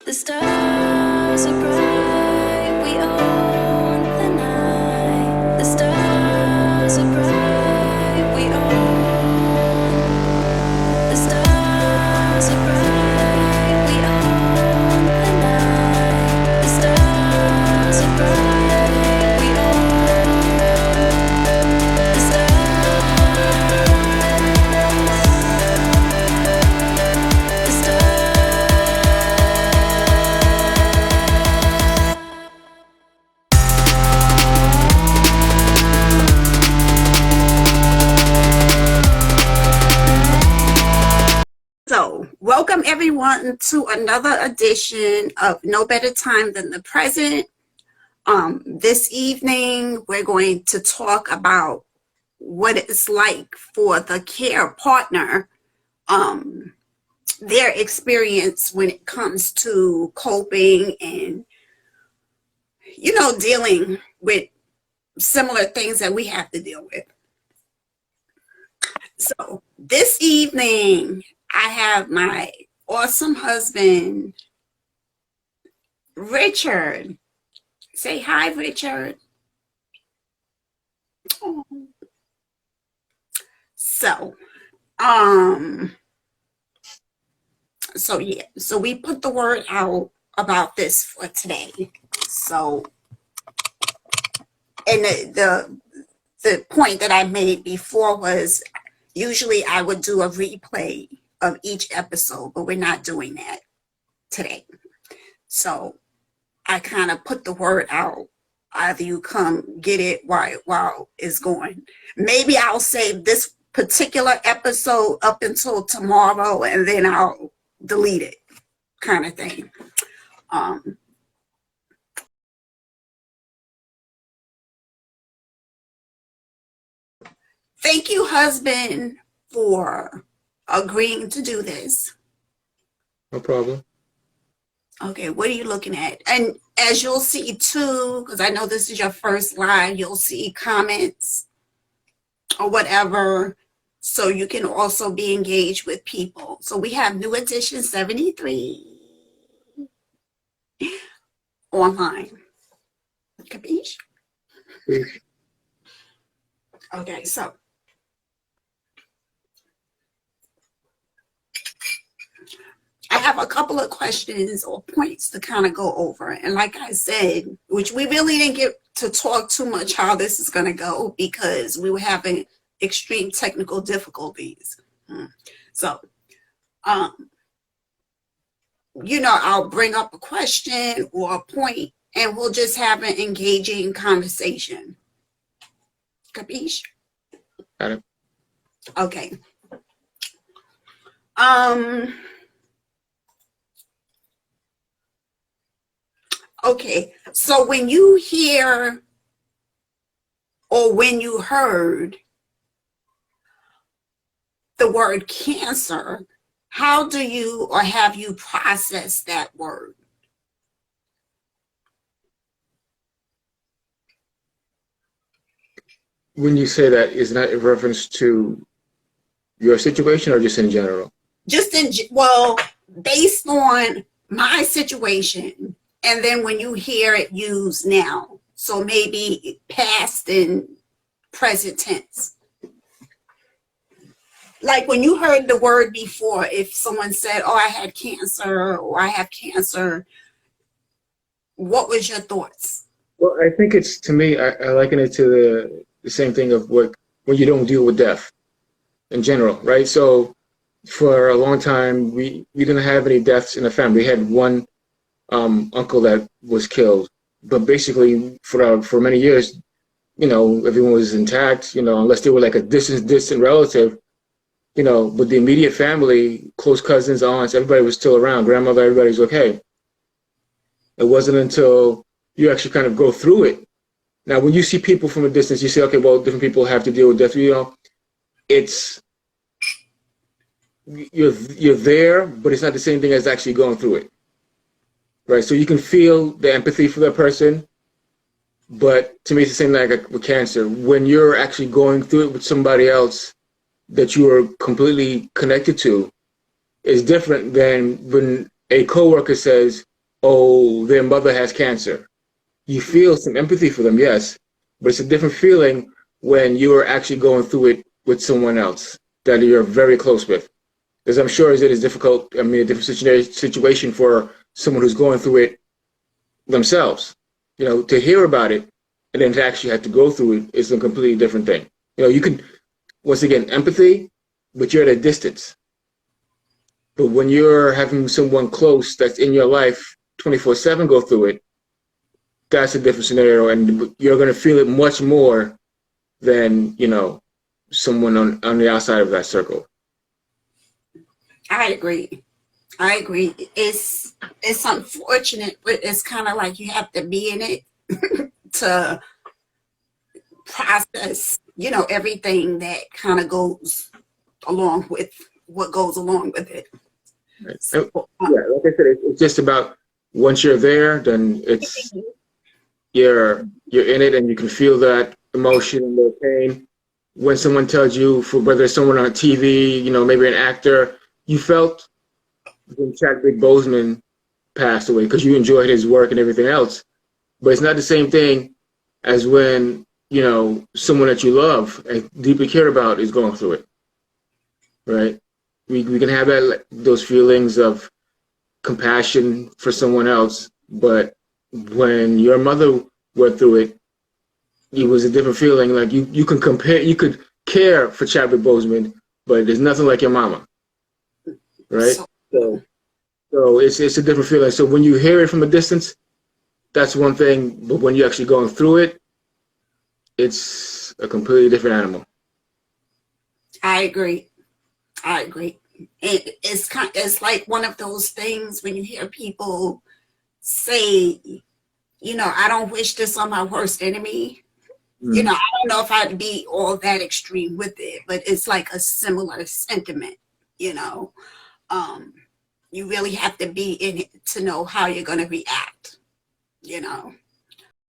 The stars are bright, we own the night. The stars are bright, we own. The stars are bright, we own the night. The stars are bright, we own. The So, welcome everyone to another edition of No Better Time Than the Present. This evening, we're going to talk about what it's like for the care partner, their experience when it comes to coping and, dealing with similar things that we have to deal with. So, this evening, I have my awesome husband, Richard. Say hi, Richard. Oh. So we put the word out about this for today. So, and the point that I made before was usually I would do a replay of each episode, but we're not doing that today. So I kind of put the word out. Either you come get it while it's going. Maybe I'll save this particular episode up until tomorrow and then I'll delete it, kind of thing. Thank you, husband, for agreeing to do this. No problem. Okay, what are you looking at? And as you'll see too, because I know this is your first live, you'll see comments or whatever, so you can also be engaged with people. So we have New Edition 73 online. Capiche? Okay, so I have a couple of questions or points to kind of go over. And like I said, which we really didn't get to talk too much how this is going to go because we were having extreme technical difficulties. So, I'll bring up a question or a point and we'll just have an engaging conversation. Capiche? Got it. Okay. Okay, so when you hear or when you heard the word cancer, how do you or have you processed that word? When you say that, is that in reference to your situation or just in general? Just based on my situation. And then when you hear it used now, so maybe past and present tense. Like when you heard the word before, if someone said, oh, I had cancer or I have cancer, what was your thoughts? Well, I think it's, to me, I liken it to the same thing of when you don't deal with death in general, right? So for a long time, we didn't have any deaths in the family. We had one uncle that was killed, but basically for many years, everyone was intact, unless they were like a distant relative, with the immediate family, close cousins, aunts, everybody was still around, grandmother, everybody's okay. It wasn't until you actually kind of go through it. Now, when you see people from a distance, you say, okay, well, different people have to deal with death, it's, you're there, but it's not the same thing as actually going through it. Right, so you can feel the empathy for that person, but to me it's the same thing like with cancer. When you're actually going through it with somebody else that you are completely connected to, is different than when a coworker says, oh, their mother has cancer. You feel some empathy for them, yes, but it's a different feeling when you are actually going through it with someone else that you're very close with. As I'm sure as it is difficult, I mean, a different situation for someone who's going through it themselves. You know, to hear about it and then to actually have to go through it is a completely different thing. You know, you can, once again, empathy, but you're at a distance. But when you're having someone close that's in your life 24/7 go through it, that's a different scenario, and you're going to feel it much more than, you know, someone on the outside of that circle. I agree. I agree. It's unfortunate, but it's kind of like you have to be in it to process, you know, everything that kind of goes along with what goes along with it. Right. So, Yeah, like I said, it's just about once you're there, then it's you're in it, and you can feel that emotion and the pain. When someone tells you, for whether it's someone on TV, you know, maybe an actor, you felt when Chadwick Boseman passed away because you enjoyed his work and everything else. But it's not the same thing as when, you know, someone that you love and deeply care about is going through it, right? We can have that, those feelings of compassion for someone else, but when your mother went through it, it was a different feeling. Like you can compare, you could care for Chadwick Boseman, but there's nothing like your mama, right? So it's a different feeling. So when you hear it from a distance, that's one thing, but when you're actually going through it, it's a completely different animal. I agree. I agree. It's like one of those things when you hear people say, you know, I don't wish this on my worst enemy. You know, I don't know if I'd be all that extreme with it, but it's like a similar sentiment, you know. You really have to be in it to know how you're going to react, you know.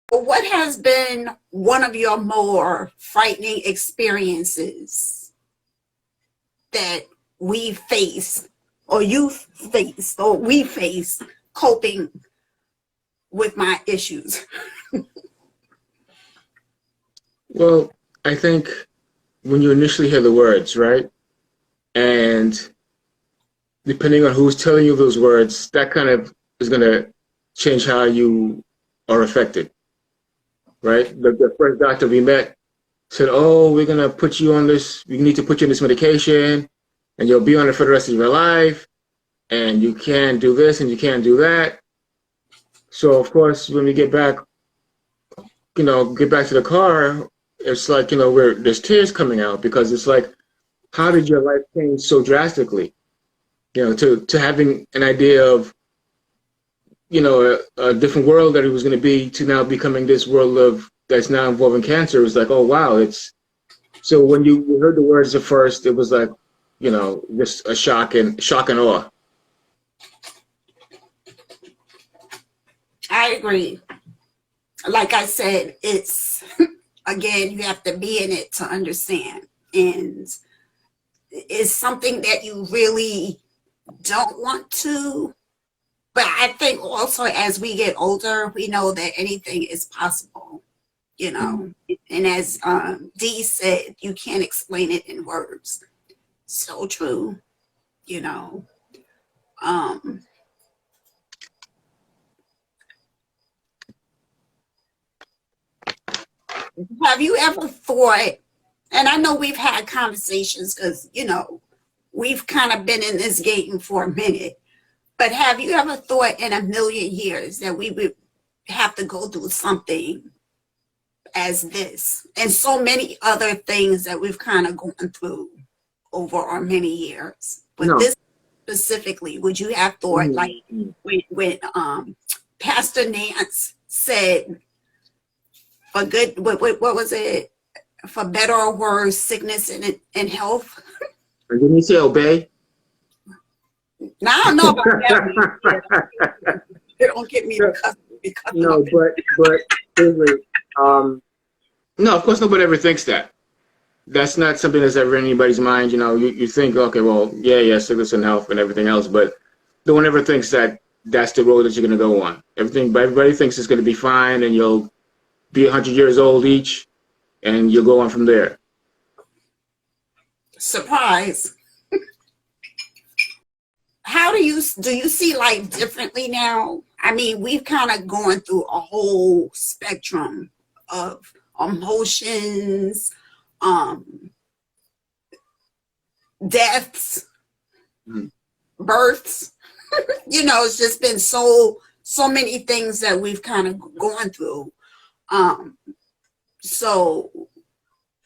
But what has been one of your more frightening experiences that we face, or you faced, or we face coping with my issues? Well, I think when you initially hear the words, right? And depending on who's telling you those words, that kind of is going to change how you are affected, right? The first doctor we met said, oh, we're going to put you on this, we need to put you on this medication, and you'll be on it for the rest of your life, and you can't do this and you can't do that. So, of course, when we get back, you know, get back to the car, it's like, you know, there's tears coming out because it's like, how did your life change so drastically? You know, to having an idea of, you know, a different world that it was going to be to now becoming this world of that's now involving cancer. It was like, oh, wow. It's so when you heard the words at first, it was like, you know, just a shock and awe. I agree. Like I said, it's, again, you have to be in it to understand. And it's something that you really don't want to. But I think also as we get older, we know that anything is possible, you know. And as Dee said, you can't explain it in words. So true, you know. Have you ever thought, and I know we've had conversations because, you know, we've kind of been in this game for a minute, but have you ever thought in a million years that we would have to go through something as this and so many other things that we've kind of gone through over our many years? But No. this specifically, would you have thought, like when Pastor Nance said, for good, what was it? For better or worse, sickness and health. And didn't you say obey? Now I don't know about that. Don't get me to cuss. No, but seriously, no, of course nobody ever thinks that. That's not something that's ever in anybody's mind. You know, you think, okay, well, yeah, sickness and health and everything else, but no one ever thinks that that's the road that you're going to go on. Everybody thinks it's going to be fine, and you'll be 100 years old each, and you'll go on from there. Surprise. How do you see life differently now? I mean, we've kind of gone through a whole spectrum of emotions, deaths, births. You know, it's just been so many things that we've kind of gone through. So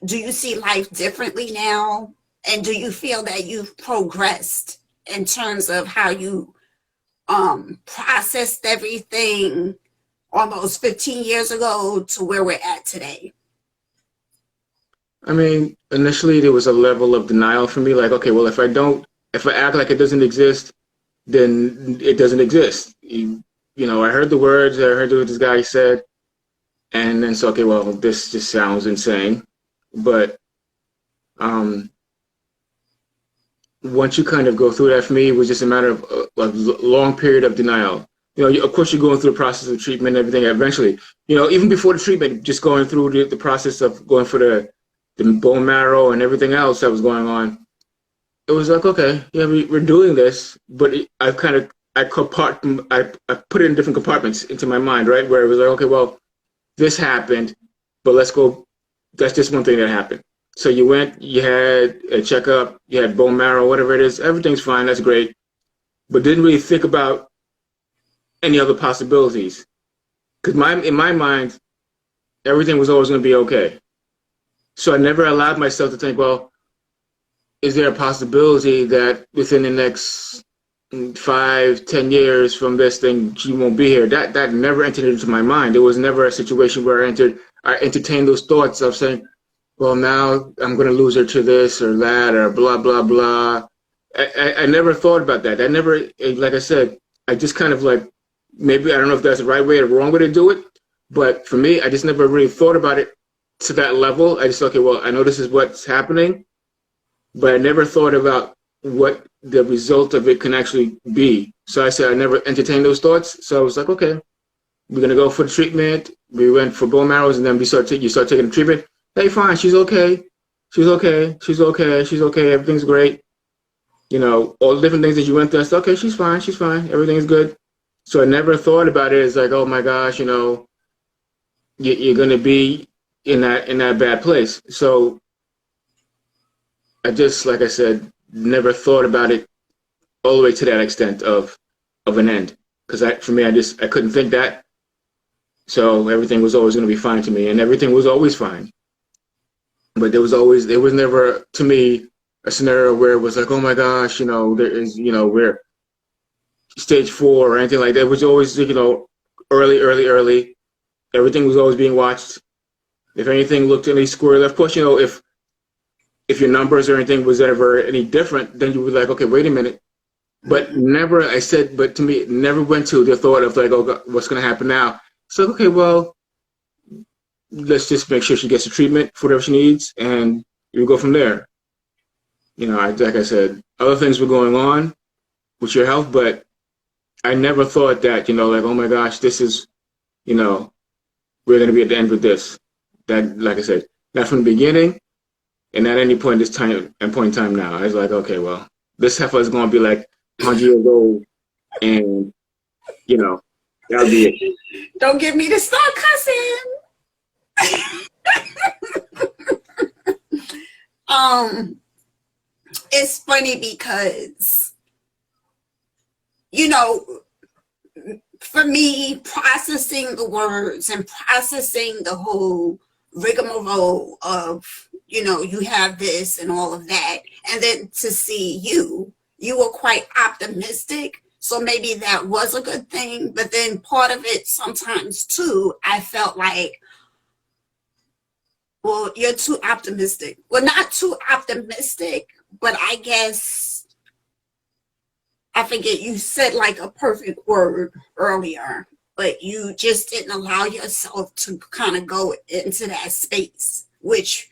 do you see life differently now? And do you feel that you've progressed in terms of how you processed everything almost 15 years ago to where we're at today? I mean, initially there was a level of denial for me, like, okay, well, if I act like it doesn't exist, then it doesn't exist. You know, I heard the words, I heard what this guy said, and then so, okay, well, this just sounds insane. But once you kind of go through that, for me, it was just a matter of a long period of denial. You know, of course, you're going through the process of treatment and everything. Eventually, you know, even before the treatment, just going through the process of going for the bone marrow and everything else that was going on, it was like, okay, yeah, we're doing this, but I put it in different compartments into my mind, right? Where it was like, okay, well, this happened, but let's go. That's just one thing that happened. So you went, you had a checkup, you had bone marrow, whatever it is, everything's fine, that's great, but didn't really think about any other possibilities. Because in my mind, everything was always going to be okay. So I never allowed myself to think, well, is there a possibility that within the next 5-10 years from this thing, she won't be here? That never entered into my mind. It was never a situation where I entertained those thoughts of saying, well, now I'm going to lose her to this or that or blah, blah, blah. I never thought about that. I never, like I said, I just kind of like, maybe I don't know if that's the right way or wrong way to do it, but for me, I just never really thought about it to that level. I just, okay, well, I know this is what's happening, but I never thought about what the result of it can actually be. So I said I never entertained those thoughts. So I was like, okay, we're gonna go for the treatment. We went for bone marrows, and then you start taking the treatment. Hey, fine, she's okay. She's okay. She's okay. She's okay. Everything's great. You know, all the different things that you went through. I said, okay, she's fine. She's fine. Everything's good. So I never thought about it as like, oh my gosh, you know, you're gonna be in that bad place. So I just, like I said, never thought about it all the way to that extent of an end. Because for me, I couldn't think that. So everything was always going to be fine to me, and everything was always fine. But there was never, to me, a scenario where it was like, oh my gosh, you know, there is, you know, we're stage 4 or anything like that. It was always, you know, early. Everything was always being watched. If anything looked any squirrely, of course, you know, if your numbers or anything was ever any different, then you would like, okay, wait a minute. But never, but to me, it never went to the thought of like, oh God, what's going to happen now? So, okay, well, let's just make sure she gets the treatment for whatever she needs, and you go from there. You know, like I said, other things were going on with your health, but I never thought that, you know, like, oh my gosh, this is, you know, we're going to be at the end with this. That, like I said, not from the beginning, and at any point in time now, I was like, okay, well, this heifer is going to be like 100 years old, and, you know, that'll be it. Don't get me to start cussing. It's funny because, you know, for me, processing the words and processing the whole rigmarole of, you know, you have this and all of that, and then to see you were quite optimistic. So maybe that was a good thing. But then part of it sometimes too, I felt like, well, you're too optimistic. Well, not too optimistic, but I guess, I forget, you said like a perfect word earlier, but you just didn't allow yourself to kind of go into that space, which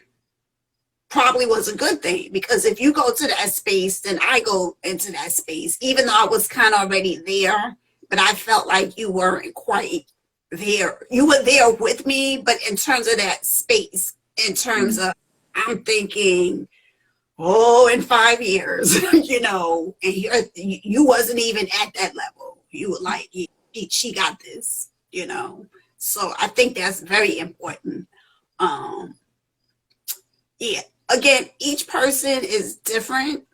probably was a good thing, because if you go to that space, then I go into that space, even though I was kind of already there, but I felt like you weren't quite there. You were there with me, but in terms of that space, in terms of, I'm thinking, oh, in 5 years, you know, and you wasn't even at that level. You were like, she got this, you know. So I think that's very important. Yeah, again, each person is different.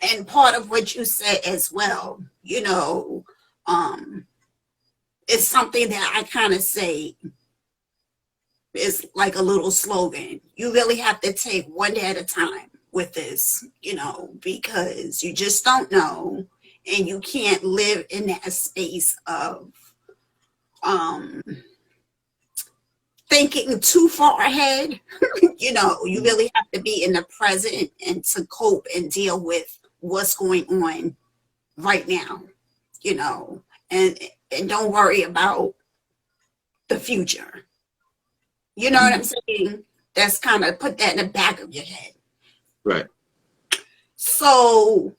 And part of what you said as well, you know, it's something that I kind of say is like a little slogan. You really have to take one day at a time with this, you know, because you just don't know, and you can't live in that space of thinking too far ahead. You know, you really have to be in the present and to cope and deal with what's going on right now, you know, and don't worry about the future. You know what I'm saying? That's kind of put that in the back of your head. Right. So,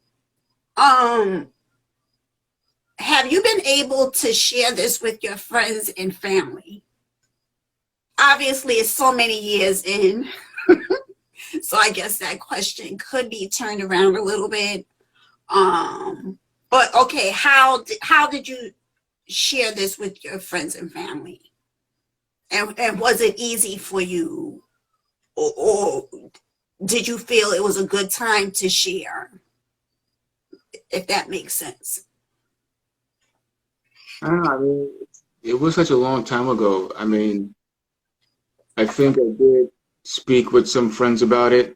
have you been able to share this with your friends and family? Obviously, it's so many years in, so I guess that question could be turned around a little bit. But okay, how did you share this with your friends and family? And was it easy for you, or did you feel it was a good time to share? If that makes sense. I don't know. I mean, it was such a long time ago. I mean, I think I did speak with some friends about it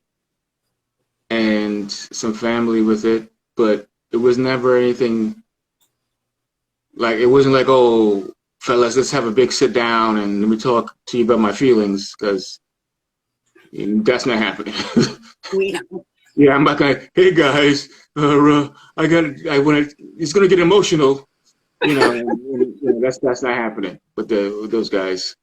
and some family with it, but it was never anything like, it wasn't like, oh, fellas, let's have a big sit down and let me talk to you about my feelings, because that's not happening. We know. Yeah, I'm not gonna, hey guys, it's gonna get emotional, you know, that's not happening with those guys.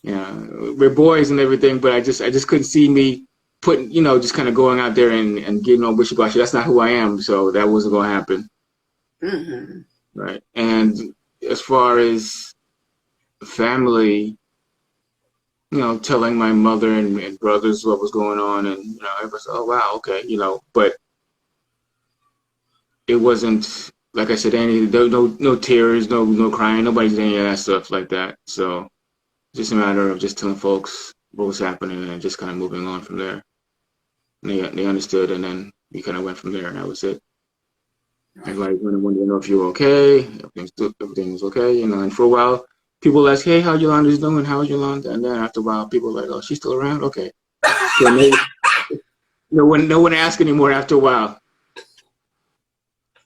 Yeah, we're boys and everything, but I just couldn't see me putting, you know, just kind of going out there and getting all wishy-washy. That's not who I am, so that wasn't gonna happen. Mm-hmm. Right. And as far as family, you know, telling my mother and brothers what was going on, and you know, everyone's, oh wow, okay, you know, but it wasn't, like I said, no tears, no crying, nobody did any of that stuff like that. So just a matter of just telling folks what was happening and just kind of moving on from there. And they understood, and then we kind of went from there, and that was it. Everybody wanted to know if you were okay, everything was okay, you know. And for a while, people ask, "Hey, how Yolanda's doing? How's Yolanda?" And then after a while, people are like, "Oh, she's still around? Okay." So no one asked anymore after a while.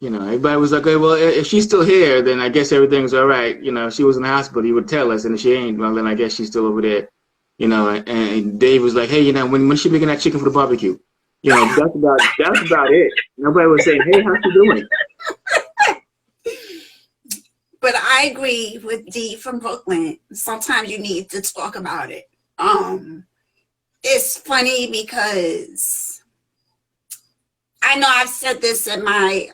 You know, everybody was like, "Okay, well, if she's still here, then I guess everything's all right." You know, if she was in the hospital, he would tell us, and if she ain't, well, then I guess she's still over there. You know, and Dave was like, "Hey, you know, when she making that chicken for the barbecue?" You know, that's about it. Nobody was saying, "Hey, how's she doing?" But I agree with Dee from Brooklyn. Sometimes you need to talk about it. It's funny because I know I've said this in my,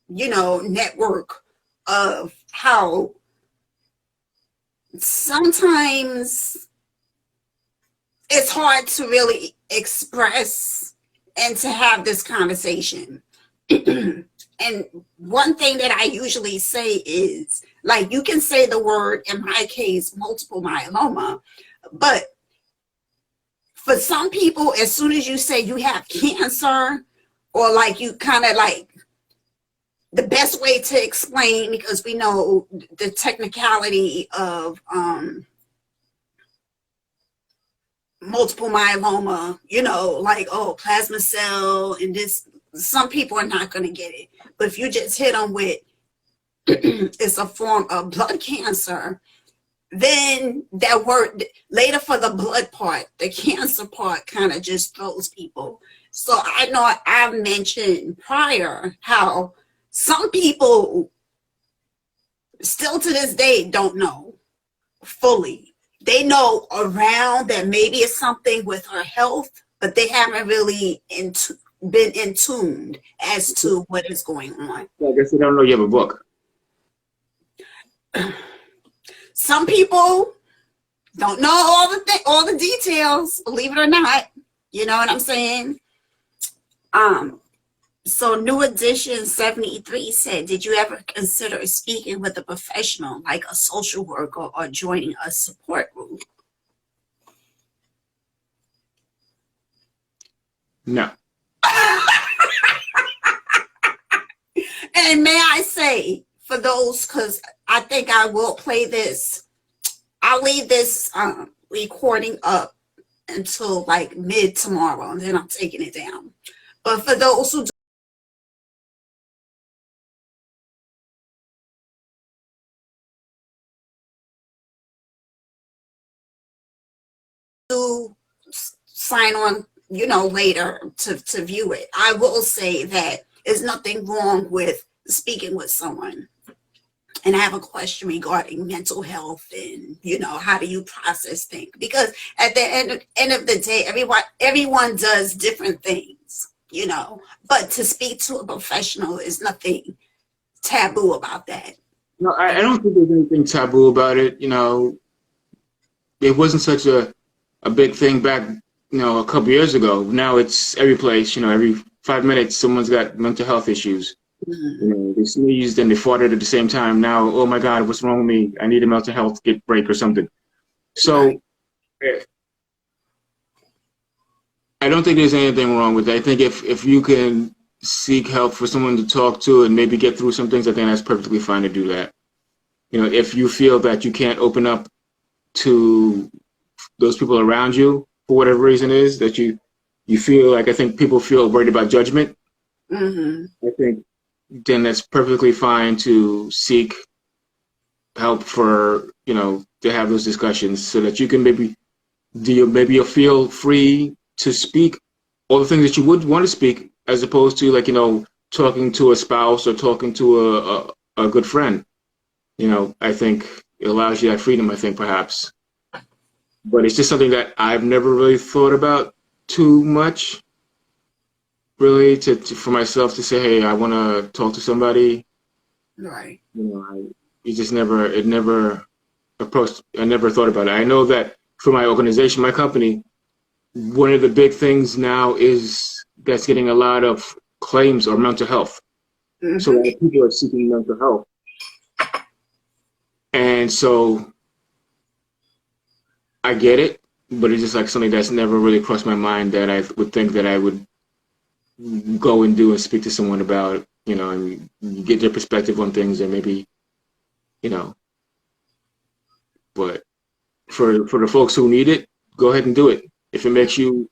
you know, network of how sometimes it's hard to really express and to have this conversation. And one thing that I usually say is, like, you can say the word, in my case, multiple myeloma, but for some people, as soon as you say you have cancer, or like you kind of like, the best way to explain, because we know the technicality of multiple myeloma, you know, like, oh, plasma cell and this, some people are not going to get it. But if you just hit them with, it's a form of blood cancer, then that word later for the blood part, the cancer part kind of just throws people. So I know I've mentioned prior how some people still to this day don't know fully. They know around that maybe it's something with her health, but they haven't really been in tuned as to what is going on. I guess they don't know you have a book. some people don't know all the details, believe it or not. You know what I'm saying? So New Edition 73 said, did you ever consider speaking with a professional like a social worker or joining a support group? No. And may I say, for those, because I think I will play this, I'll leave this recording up until like mid tomorrow, and then I'm taking it down. But for those who do sign on, you know, later to view it, I will say that there's nothing wrong with speaking with someone and have a question regarding mental health and, you know, how do you process things? Because at the end of the day, everyone does different things, you know, but to speak to a professional is nothing taboo about that. No, I don't think there's anything taboo about it. You know, it wasn't such a big thing back, you know, a couple years ago. Now it's every place, you know, every 5 minutes someone's got mental health issues. You know, they sneezed and they farted at the same time. Now, oh my God, what's wrong with me? I need a mental health break or something. So I don't think there's anything wrong with it. I think if you can seek help for someone to talk to and maybe get through some things, I think that's perfectly fine to do that. You know, if you feel that you can't open up to those people around you for whatever reason is that you feel like, I think people feel worried about judgment. I think then that's perfectly fine to seek help for, you know, to have those discussions so that you can maybe you'll feel free to speak all the things that you would want to speak, as opposed to, like, you know, talking to a spouse or talking to a good friend. You know, I think it allows you that freedom, I think, perhaps. But it's just something that I've never really thought about too much, really, for myself to say, hey, I want to talk to somebody. Right. You know, I never thought about it. I know that for my organization, my company, one of the big things now is that's getting a lot of claims or mental health. So a lot of people are seeking mental health. And so I get it, but it's just like something that's never really crossed my mind that I would think that I would go and do and speak to someone about, you know, and get their perspective on things and maybe, you know, but for the folks who need it, go ahead and do it. If it makes you,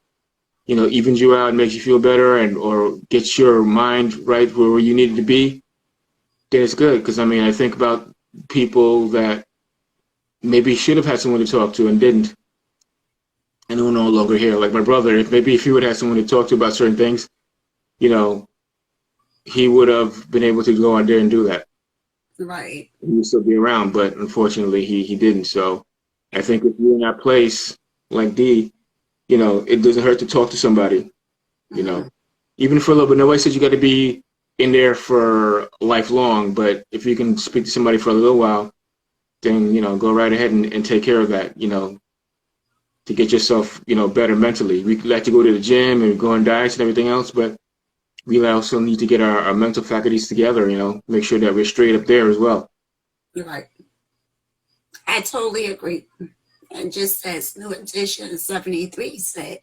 you know, evens you out, makes you feel better, and or gets your mind right where you need it to be, then it's good. Because I mean, I think about people that maybe should have had someone to talk to and didn't, and who are no longer here. Like my brother, if he would have someone to talk to about certain things, you know, he would have been able to go out there and do that. Right. He would still be around, but unfortunately he didn't. So I think if you're in that place like D, you know, it doesn't hurt to talk to somebody, you know, even for a little bit. Nobody says you got to be in there for lifelong, but if you can speak to somebody for a little while, then, you know, go right ahead and take care of that, you know, to get yourself, you know, better mentally. We like to go to the gym and go on diets and everything else, but we also need to get our mental faculties together, you know, make sure that we're straight up there as well. You're right. I totally agree. And just as New Edition 73 said,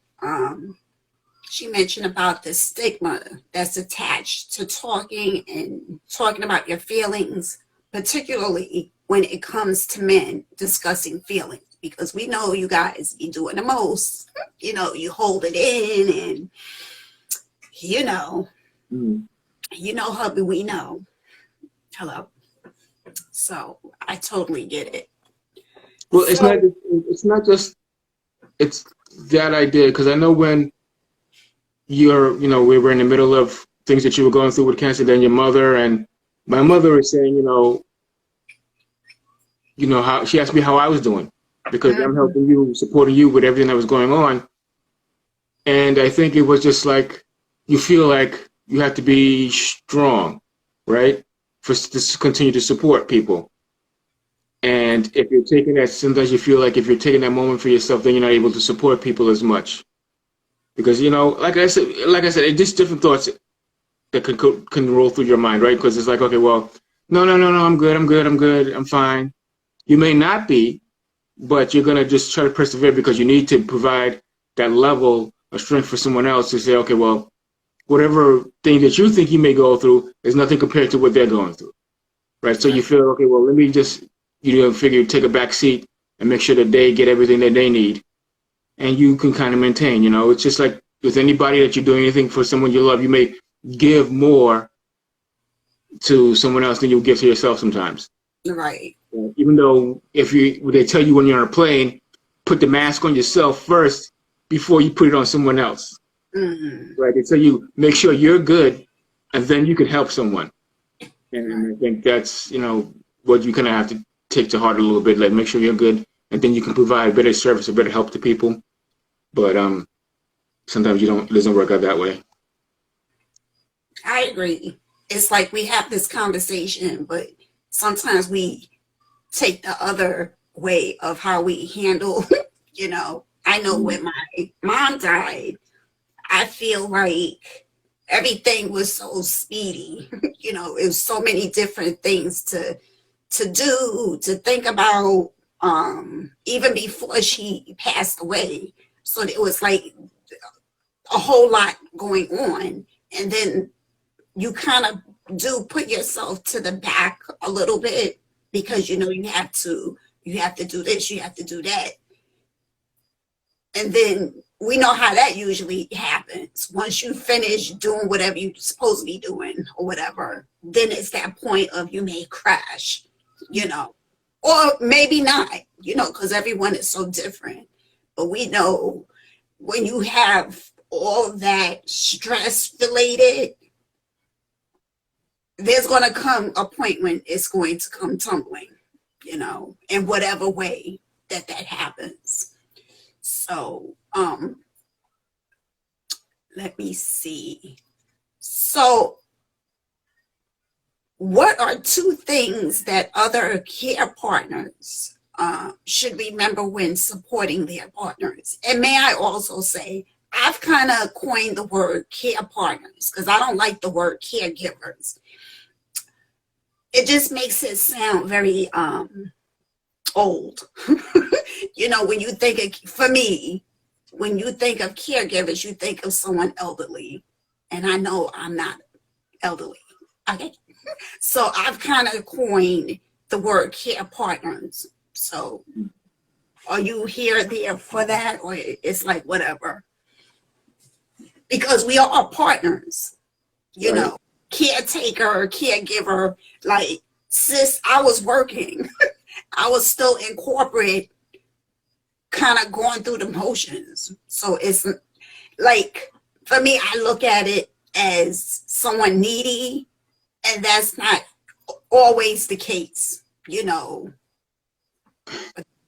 she mentioned about the stigma that's attached to talking about your feelings, particularly when it comes to men discussing feelings, because we know you guys be doing the most, you know, you hold it in and, you know, hubby, we know. Hello. So I totally get it. Well, it's not just that idea, because I know when you're, you know, we were in the middle of things that you were going through with cancer, then your mother, and my mother is saying, you know how she asked me how I was doing, because I'm helping you, supporting you with everything that was going on. And I think it was just like, you feel like you have to be strong, right? To continue to support people. And if you're taking that, sometimes you feel like if you're taking that moment for yourself, then you're not able to support people as much. Because, like I said, it's just different thoughts that can roll through your mind, right? Because it's like, okay, well, no, I'm fine. You may not be, but you're gonna just try to persevere because you need to provide that level of strength for someone else to say, okay, well, whatever thing that you think you may go through is nothing compared to what they're going through, right? So you feel, okay, well, let me just, figure take a back seat and make sure that they get everything that they need, and you can kind of maintain. It's just like with anybody that you're doing anything for someone you love, you may give more to someone else than you'll give to yourself sometimes. Right. Even though they tell you when you're on a plane, put the mask on yourself first before you put it on someone else. Mm-hmm. Right? They tell you make sure you're good, and then you can help someone. And I think that's what you kind of have to take to heart a little bit. Like make sure you're good, and then you can provide better service or better help to people. But sometimes it doesn't work out that way. I agree. It's like we have this conversation, but sometimes we take the other way of how we handle, I know when my mom died, I feel like everything was so speedy. It was so many different things to do, to think about, even before she passed away. So it was like a whole lot going on. And then you kind of do put yourself to the back a little bit because you have to do this, you have to do that. And then we know how that usually happens. Once you finish doing whatever you're supposed to be doing or whatever, then it's that point of you may crash, or maybe not, because everyone is so different. But we know when you have all that stress related, there's going to come a point when it's going to come tumbling, in whatever way that happens. So, let me see. So, what are two things that other care partners should remember when supporting their partners? And may I also say, I've kind of coined the word care partners because I don't like the word caregivers. It just makes it sound very old. When you think of, for me, when you think of caregivers, you think of someone elderly. And I know I'm not elderly. Okay. So I've kind of coined the word care partners. So are you here there for that? Or it's like whatever? Because we are partners, Right. Caretaker, caregiver. Like, sis, I was working. I was still in corporate, kind of going through the motions. So it's like, for me, I look at it as someone needy, and that's not always the case,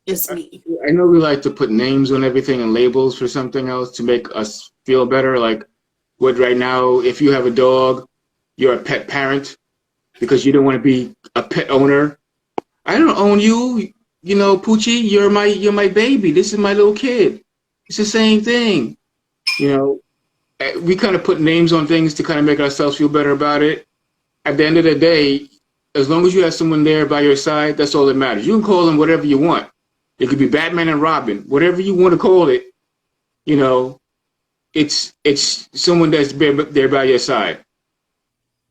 just me. I know we like to put names on everything and labels for something else to make us feel better. Like, what right now, if you have a dog, you're a pet parent because you don't want to be a pet owner. I don't own you, Poochie. You're my baby. This is my little kid. It's the same thing. We kind of put names on things to kind of make ourselves feel better about it. At the end of the day, as long as you have someone there by your side, that's all that matters. You can call them whatever you want. It could be Batman and Robin, whatever you want to call it. It's someone that's there by your side,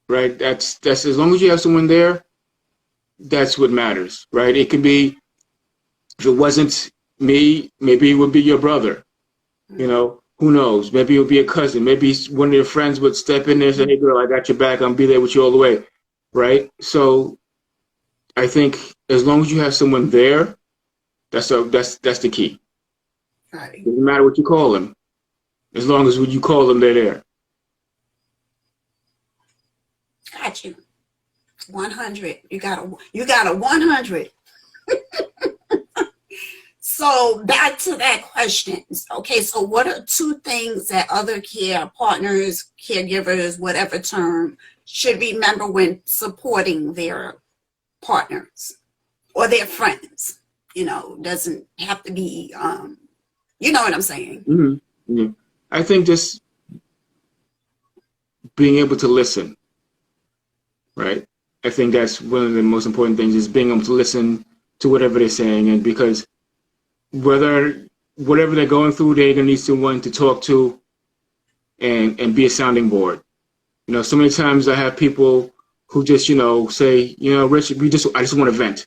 right? That's as long as you have someone there, that's what matters, right? It could be, if it wasn't me, maybe it would be your brother. Who knows? Maybe it would be a cousin. Maybe one of your friends would step in there and say, "Hey, girl, I got your back. I'll be there with you all the way," right? So I think as long as you have someone there, that's the key. Right. Doesn't matter what you call them, as long as when you call them, they're there. Got you. 100. You got a 100. So back to that question. Okay, so what are two things that other care partners, caregivers, whatever term, should remember when supporting their partners or their friends, doesn't have to be, you know what I'm saying? Mm-hmm. Yeah. I think just being able to listen, right? I think that's one of the most important things is being able to listen to whatever they're saying. And because whatever they're going through, they're going to need someone to talk to and be a sounding board. So many times I have people who just, say, Rich, I just want to vent.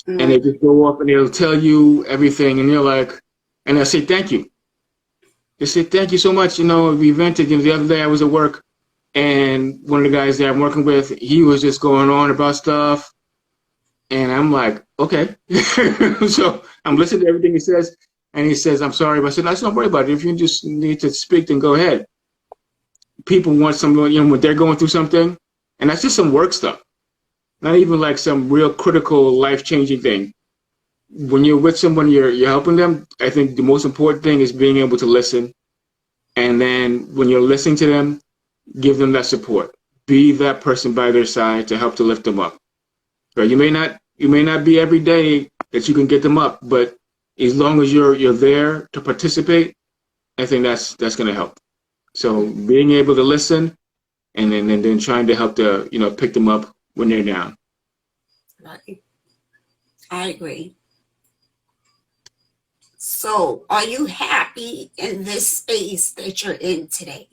And they just go off and they'll tell you everything. And you're like, and I say, thank you. They say, thank you so much. We vented. The other day I was at work and one of the guys that I'm working with, he was just going on about stuff. And I'm like, okay. So I'm listening to everything he says. And he says, I'm sorry. But I said, let's not worry about it. If you just need to speak, then go ahead. People want someone, when they're going through something, and that's just some work stuff. Not even like some real critical, life-changing thing. When you're with someone, you're helping them. I think the most important thing is being able to listen. And then when you're listening to them, give them that support. Be that person by their side to help to lift them up. Right? You may not be every day that you can get them up, but as long as you're there to participate, I think that's going to help. So being able to listen, and then trying to help to pick them up when they're down. Right. I agree. So, are you happy in this space that you're in today?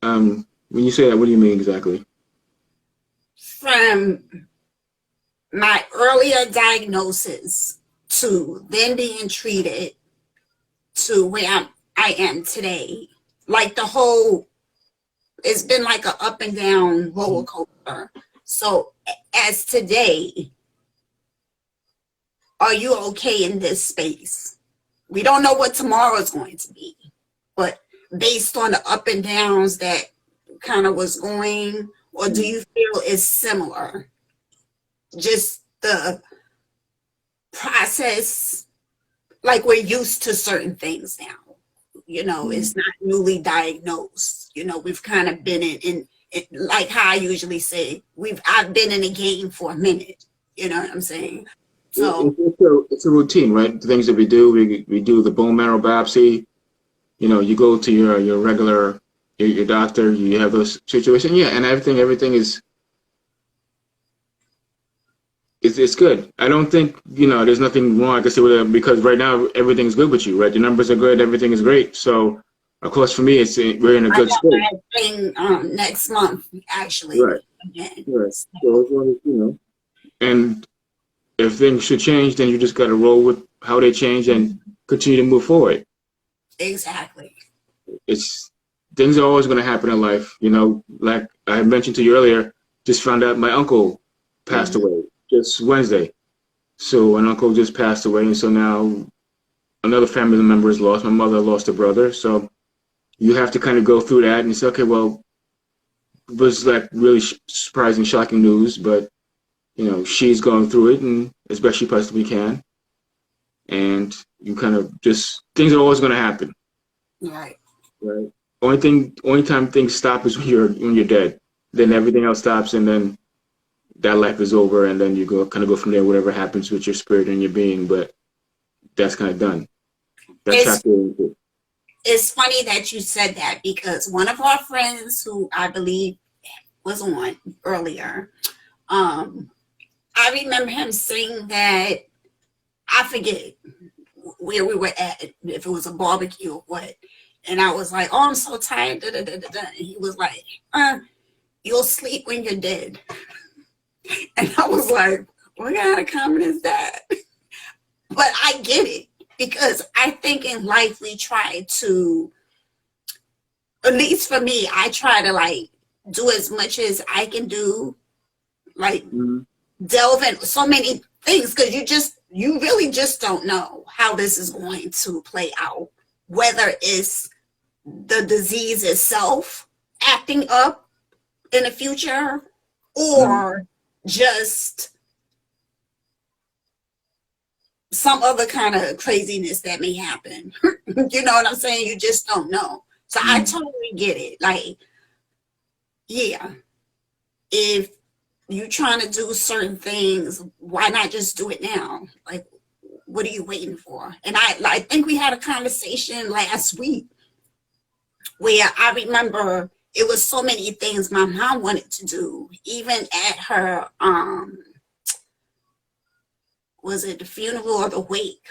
When you say that, what do you mean exactly? From my earlier diagnosis to then being treated to where I am today, like it's been like an up and down roller coaster. So as today, are you okay in this space? We don't know what tomorrow is going to be, but based on the up and downs that kind of was going, or do you feel it's similar? Just the process, like we're used to certain things now. It's not newly diagnosed. We've kind of been in like how I usually say, I've been in the game for a minute. You know what I'm saying? So it's a routine, right? The things that we do, we do the bone marrow biopsy. You go to your regular your doctor. You have those situations, yeah, and everything is. It's good. I don't think, there's nothing wrong, I can say, with it, because right now everything's good with you, right? The numbers are good, everything is great. So, of course, for me, we're in a good space. I got my thing next month, actually. Right. Again. Right. So, as long as, and if things should change, then you just got to roll with how they change and continue to move forward. Exactly. Things are always going to happen in life, like I mentioned to you earlier, just found out my uncle passed away. Just Wednesday. So an uncle just passed away, and so now another family member is lost. My mother lost a brother. So you have to kind of go through that and say, okay, well, it was like really surprising, shocking news, but she's going through it and as best she possibly can. And you kind of just, things are always going to happen. Right. Right. Only time things stop is when you're dead. Then everything else stops, and then that life is over, and then you go from there, whatever happens with your spirit and your being, but that's kind of done. It's funny that you said that, because one of our friends who I believe was on earlier, I remember him saying that, I forget where we were at, if it was a barbecue or what, and I was like, oh, I'm so tired, da, da, da, da, da. And he was like, you'll sleep when you're dead. And I was like, what kind of comment is that? But I get it, because I think in life we try to, at least for me, I try to do as much as I can do, delve in so many things, because you really just don't know how this is going to play out, whether it's the disease itself acting up in the future, or just some other kind of craziness that may happen. You know what I'm saying? You just don't know. So I totally get it. Yeah, if you trying to do certain things, why not just do it now? Like, what are you waiting for? And I think we had a conversation last week where I remember it was so many things my mom wanted to do, even at her, was it the funeral or the wake?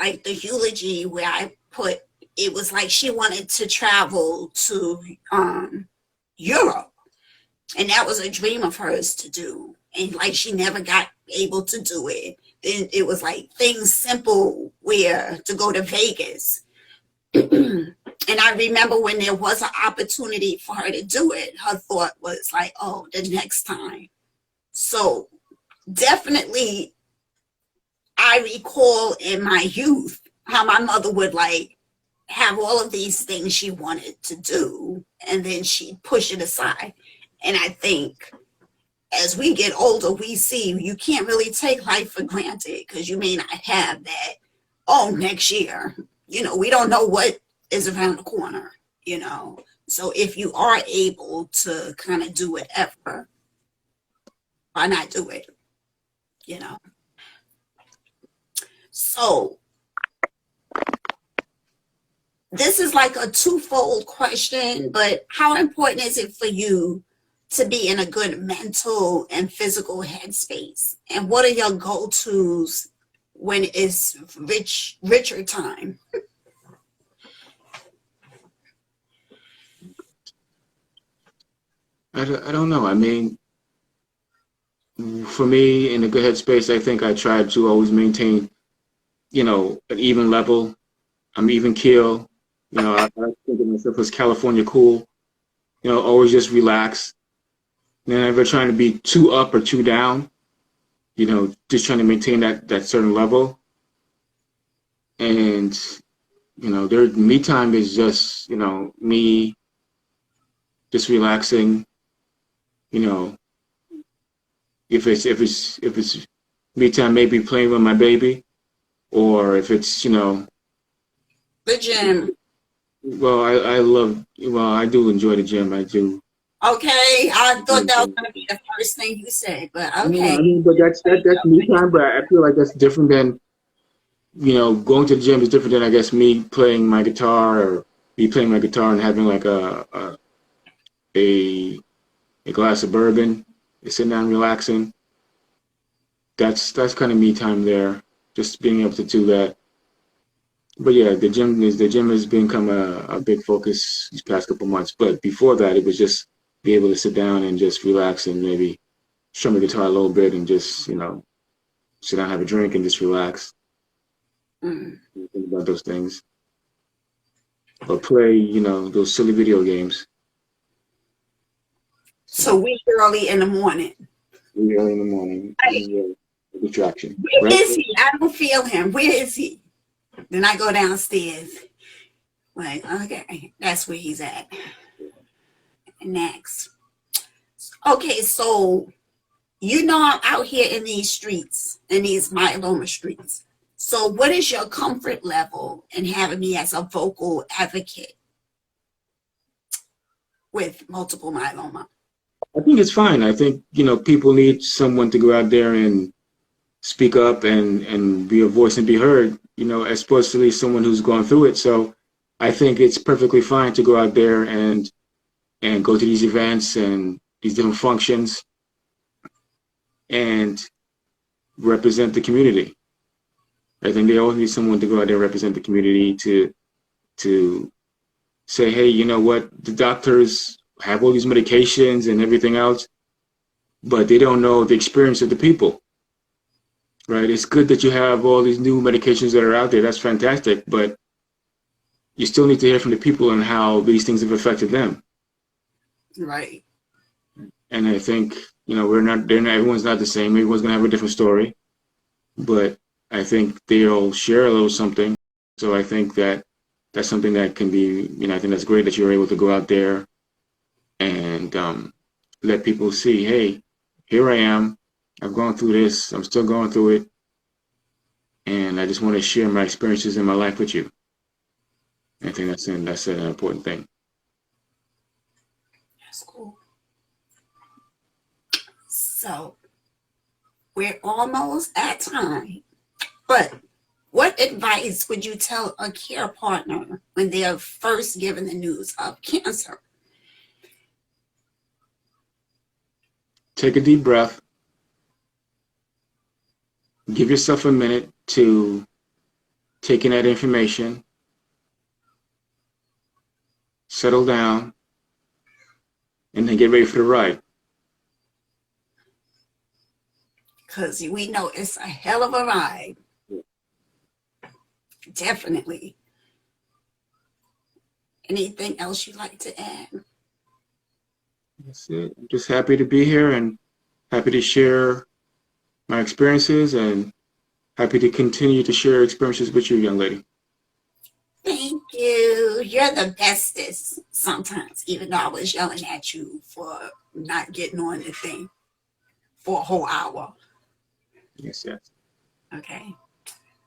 Like the eulogy where I put, it was like she wanted to travel to Europe. And that was a dream of hers to do. And like she never got able to do it. Then it was like things simple where to go to Vegas. And I remember when there was an opportunity for her to do it, her thought was like, oh, the next time. So definitely, I recall in my youth how my mother would like have all of these things she wanted to do, and then she'd push it aside. And I think as we get older, we see you can't really take life for granted because you may not have that, oh, next year. You know, we don't know what is around the corner, you know. So if you are able to kind of do whatever, why not do it, you know? So this is like a twofold question, but how important is it for you to be in a good mental and physical headspace? And what are your go-tos when it's richer time? I don't know. I mean, for me, in a good headspace, I think I try to always maintain, you know, an even level. I'm even keel. You know, I think of myself as California cool. You know, always just relax. Never trying to be too up or too down. You know, just trying to maintain that certain level. And you know, me time is just, you know, me just relaxing. You know, if it's me time, maybe playing with my baby, or if it's, you know, The gym. well, I do enjoy the gym. I do. Okay, I thought that was going to be the first thing you said, but No, okay. I mean, but that's me time. But I feel like that's different than, you know, going to the gym is different than, I guess, me playing my guitar, or me playing my guitar and having like a glass of bourbon, sitting down relaxing. That's kind of me time there. Just being able to do that. But yeah, the gym has become a big focus these past couple months. But before that, it was just be able to sit down and just relax and maybe strum the guitar a little bit and just, you know, sit down, have a drink, and just relax. Mm. Think about those things, or play, you know, those silly video games. So So we early in the morning. really early in the morning, Right. a distraction. Where Right? is he? I don't feel him. Where is he? Then I go downstairs. Like, okay, that's where he's at. Next. Okay, so you know I'm out here in these streets, in these myeloma streets. So what is your comfort level in having me as a vocal advocate with multiple myeloma? I think it's fine. I think, you know, people need someone to go out there and speak up and be a voice and be heard, you know, especially someone who's gone through it. So I think it's perfectly fine to go out there and go to these events and these different functions and represent the community. I think they always need someone to go out there and represent the community to say, hey, you know what, the doctors have all these medications and everything else, but they don't know the experience of the people. Right? It's good that you have all these new medications that are out there. That's fantastic, but you still need to hear from the people on how these things have affected them. Right. And I think, you know, everyone's not the same. Everyone's gonna have a different story, but I think they'll share a little something. So I think that's something that can be, you know, I think that's great that you're able to go out there and let people see, hey, here I am. I've gone through this. I'm still going through it. And I just want to share my experiences in my life with you. I think that's an important thing. That's cool. So we're almost at time. But what advice would you tell a care partner when they are first given the news of cancer? Take a deep breath. Give yourself a minute to take in that information. Settle down. And then get ready for the ride. Because we know it's a hell of a ride. Definitely. Anything else you'd like to add? That's it. I'm just happy to be here and happy to share my experiences and happy to continue to share experiences with you, young lady. Thank you. You're the bestest sometimes, even though I was yelling at you for not getting on the thing for a whole hour. Yes, yes. Okay.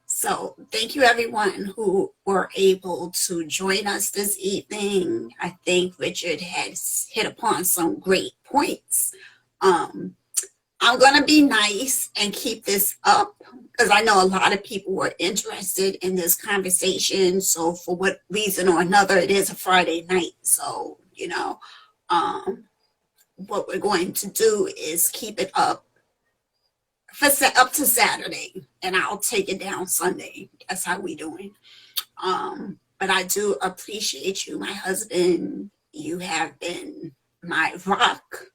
So thank you everyone who were able to join us this evening. I think Richard has hit upon some great points. I'm going to be nice and keep this up because I know a lot of people were interested in this conversation. So for what reason or another, it is a Friday night. So, you know, what we're going to do is keep it up up to Saturday, and I'll take it down Sunday. That's how we doing. But I do appreciate you, my husband. You have been my rock.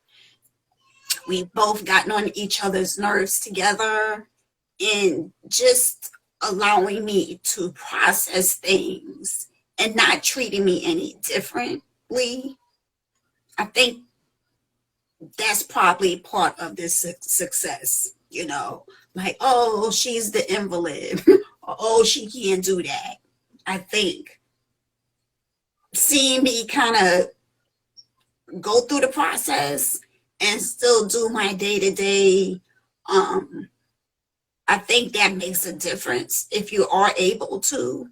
We've both gotten on each other's nerves together and just allowing me to process things and not treating me any differently. I think that's probably part of this success, you know, like, oh, she's the invalid, or oh, she can't do that. I think seeing me kind of go through the process and still do my day-to-day, I think that makes a difference if you are able to.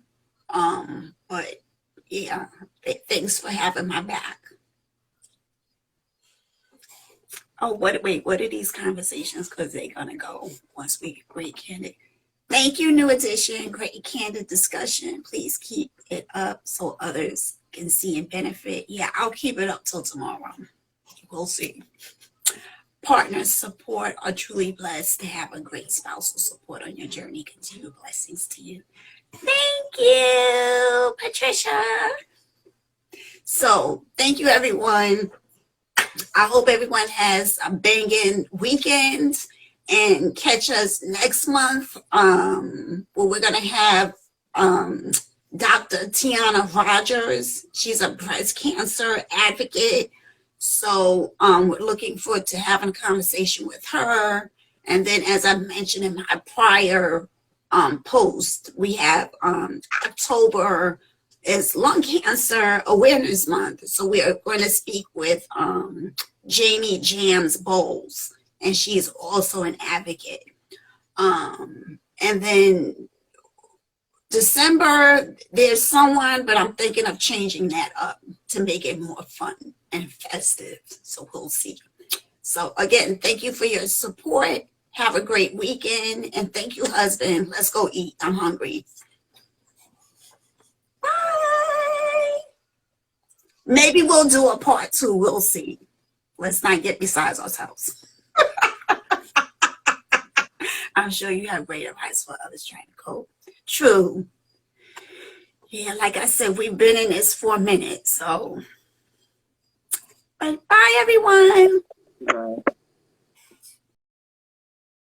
But yeah, thanks for having my back. Oh, wait, what are these conversations? Because they're going to go once we get great candid. Thank you, New Edition. Great candid discussion. Please keep it up so others can see and benefit. Yeah, I'll keep it up till tomorrow. We'll see. Partners support are truly blessed to have a great spousal support on your journey. Continue blessings to you. Thank you, Patricia. So thank you, everyone. I hope everyone has a banging weekend and catch us next month. Where we're going to have Dr. Tiana Rogers. She's a breast cancer advocate. So we're looking forward to having a conversation with her. And then, as I mentioned in my prior post, we have October is Lung Cancer Awareness Month. So we are going to speak with Jamie Jams Bowles, and she is also an advocate. And then December, there's someone, but I'm thinking of changing that up to make it more fun and festive. So we'll see. So again, thank you for your support. Have a great weekend. And thank you, husband. Let's go eat. I'm hungry. Bye. Maybe we'll do a part 2. We'll see. Let's not get besides ourselves. I'm sure you have great advice for others trying to cope. True. Yeah, like I said, we've been in this for a minute. So, bye, everyone. Bye.